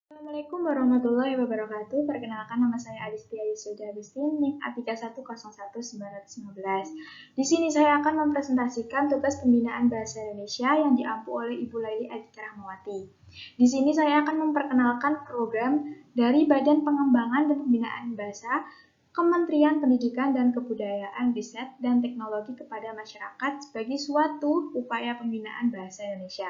Assalamualaikum warahmatullahi wabarakatuh. Perkenalkan, nama saya Adistia Yusuda Agustin, NIM A3101915. Di sini saya akan mempresentasikan tugas pembinaan bahasa Indonesia yang diampu oleh Ibu Laili Adhika Rahmawati. Di sini saya akan memperkenalkan program dari Badan Pengembangan dan Pembinaan Bahasa Kementerian Pendidikan dan Kebudayaan, Riset dan Teknologi kepada masyarakat sebagai suatu upaya pembinaan bahasa Indonesia.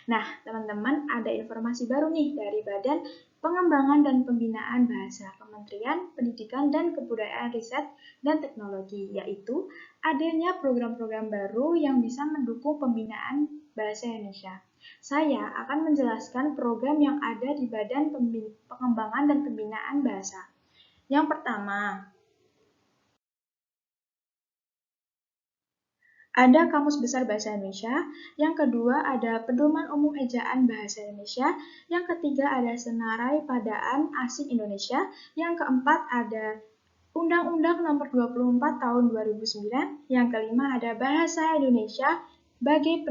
Nah, teman-teman, ada informasi baru nih dari Badan Pengembangan dan Pembinaan Bahasa Kementerian Pendidikan dan Kebudayaan, Riset dan Teknologi, yaitu adanya program-program baru yang bisa mendukung pembinaan bahasa Indonesia. Saya akan menjelaskan program yang ada di Badan Pengembangan dan Pembinaan Bahasa. Yang pertama, ada Kamus Besar Bahasa Indonesia, yang kedua ada Pedoman Umum Ejaan Bahasa Indonesia, yang ketiga ada Senarai Padaan Asing Indonesia, yang keempat ada Undang-Undang Nomor 24 Tahun 2009, yang kelima ada Bahasa Indonesia bagi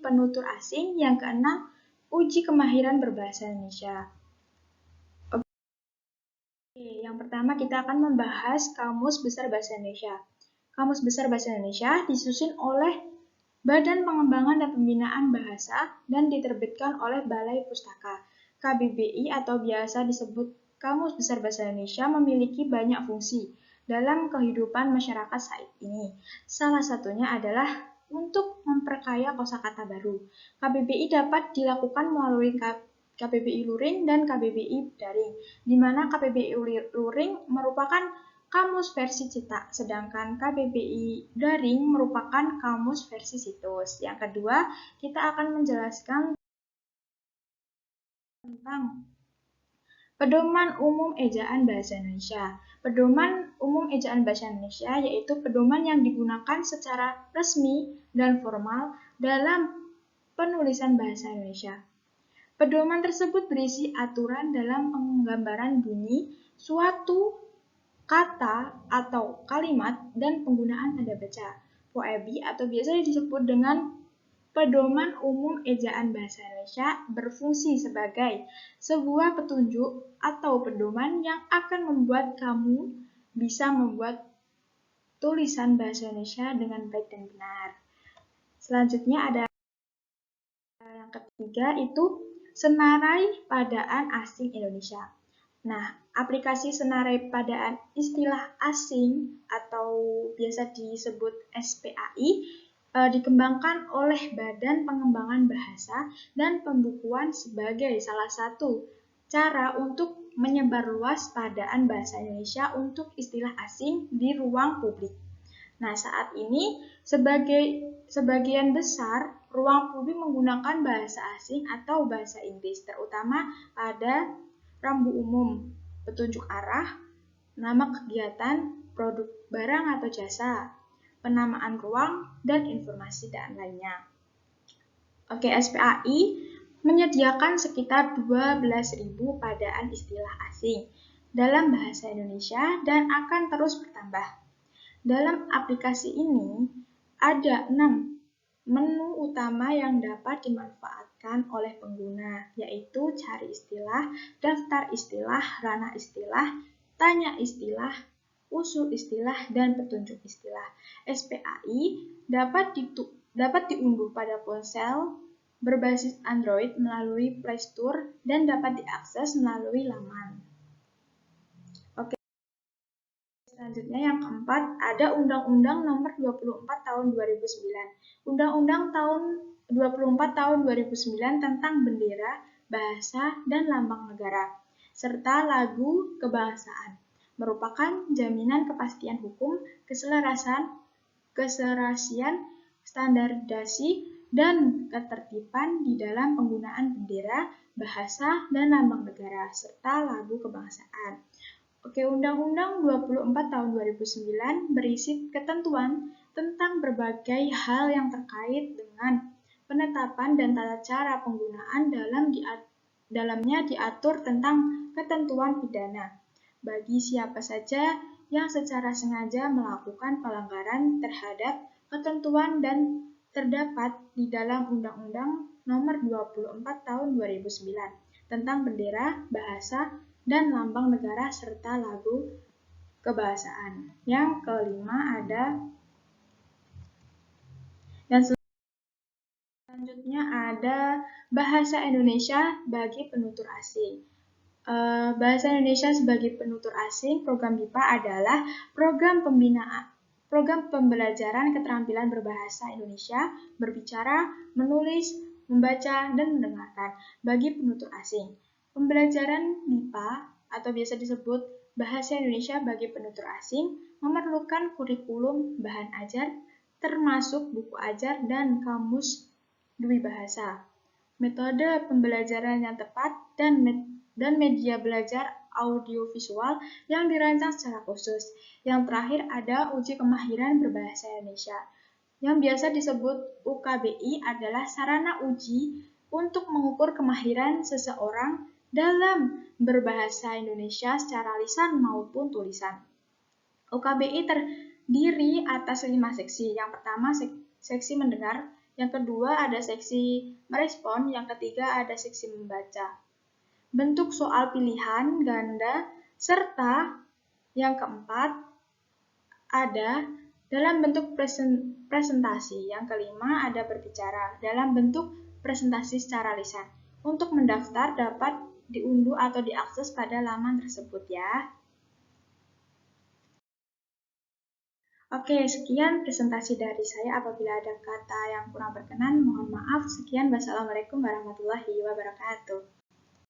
penutur asing, yang keenam Uji Kemahiran Berbahasa Indonesia. Oke, yang pertama kita akan membahas Kamus Besar Bahasa Indonesia. Kamus Besar Bahasa Indonesia disusun oleh Badan Pengembangan dan Pembinaan Bahasa dan diterbitkan oleh Balai Pustaka. KBBI atau biasa disebut Kamus Besar Bahasa Indonesia memiliki banyak fungsi dalam kehidupan masyarakat saat ini. Salah satunya adalah untuk memperkaya kosakata baru. KBBI dapat dilakukan melalui KBBI Luring dan KBBI Daring, di mana KBBI Luring merupakan kamus versi cetak, sedangkan KBBI Daring merupakan kamus versi situs. Yang kedua, kita akan menjelaskan tentang Pedoman Umum Ejaan Bahasa Indonesia. Pedoman Umum Ejaan Bahasa Indonesia yaitu pedoman yang digunakan secara resmi dan formal dalam penulisan bahasa Indonesia. Pedoman tersebut berisi aturan dalam penggambaran bunyi suatu kata atau kalimat dan penggunaan tanda baca. POEBI atau biasa disebut dengan Pedoman Umum Ejaan Bahasa Indonesia berfungsi sebagai sebuah petunjuk atau pedoman yang akan membuat kamu bisa membuat tulisan bahasa Indonesia dengan baik dan benar. Selanjutnya ada yang ketiga itu Senarai Padaan Asing Indonesia. Nah, aplikasi Senarai Padaan Istilah Asing atau biasa disebut SPAI dikembangkan oleh Badan Pengembangan Bahasa dan Pembukuan sebagai salah satu cara untuk menyebarluas padaan bahasa Indonesia untuk istilah asing di ruang publik. Nah, saat ini sebagian besar ruang publik menggunakan bahasa asing atau bahasa Inggris, terutama pada rambu umum, petunjuk arah, nama kegiatan, produk barang atau jasa, penamaan ruang, dan informasi dan lainnya. Oke, SPAI menyediakan sekitar 12.000 padaan istilah asing dalam bahasa Indonesia dan akan terus bertambah. Dalam aplikasi ini ada 6 menu utama yang dapat dimanfaatkan oleh pengguna, yaitu cari istilah, daftar istilah, ranah istilah, tanya istilah, usul istilah, dan petunjuk istilah. SPAI dapat diunduh pada ponsel berbasis Android melalui Play Store dan dapat diakses melalui laman. Oke. Selanjutnya yang keempat, ada Undang-Undang Nomor 24 Tahun 2009. Undang-Undang tahun 24 Tahun 2009 tentang bendera, bahasa, dan lambang negara, serta lagu kebangsaan, merupakan jaminan kepastian hukum, keserasian, standarisasi, dan ketertiban di dalam penggunaan bendera, bahasa, dan lambang negara, serta lagu kebangsaan. Oke, Undang-Undang 24 Tahun 2009 berisi ketentuan tentang berbagai hal yang terkait dengan penetapan dan tata cara penggunaan dalamnya diatur tentang ketentuan pidana bagi siapa saja yang secara sengaja melakukan pelanggaran terhadap ketentuan dan terdapat di dalam Undang-Undang Nomor 24 Tahun 2009 tentang bendera, bahasa, dan lambang negara serta lagu kebahasaan. Yang kelima ada selanjutnya ada bahasa Indonesia bagi penutur asing. Bahasa Indonesia sebagai penutur asing, program BIPA adalah program pembelajaran keterampilan berbahasa Indonesia, berbicara, menulis, membaca, dan mendengarkan bagi penutur asing. Pembelajaran BIPA atau biasa disebut Bahasa Indonesia bagi penutur asing memerlukan kurikulum bahan ajar termasuk buku ajar dan kamus dwi bahasa. Metode pembelajaran yang tepat dan media belajar audiovisual yang dirancang secara khusus. Yang terakhir ada uji kemahiran berbahasa Indonesia. Yang biasa disebut UKBI adalah sarana uji untuk mengukur kemahiran seseorang dalam berbahasa Indonesia secara lisan maupun tulisan. UKBI terdiri atas 5 seksi. Yang pertama seksi mendengar, yang kedua ada seksi merespon, yang ketiga ada seksi membaca. Bentuk soal pilihan ganda, serta yang keempat ada dalam bentuk presentasi. Yang kelima ada berbicara dalam bentuk presentasi secara lisan. Untuk mendaftar dapat diunduh atau diakses pada laman tersebut ya. Oke, sekian presentasi dari saya. Apabila ada kata yang kurang berkenan, mohon maaf. Sekian, wassalamualaikum warahmatullahi wabarakatuh.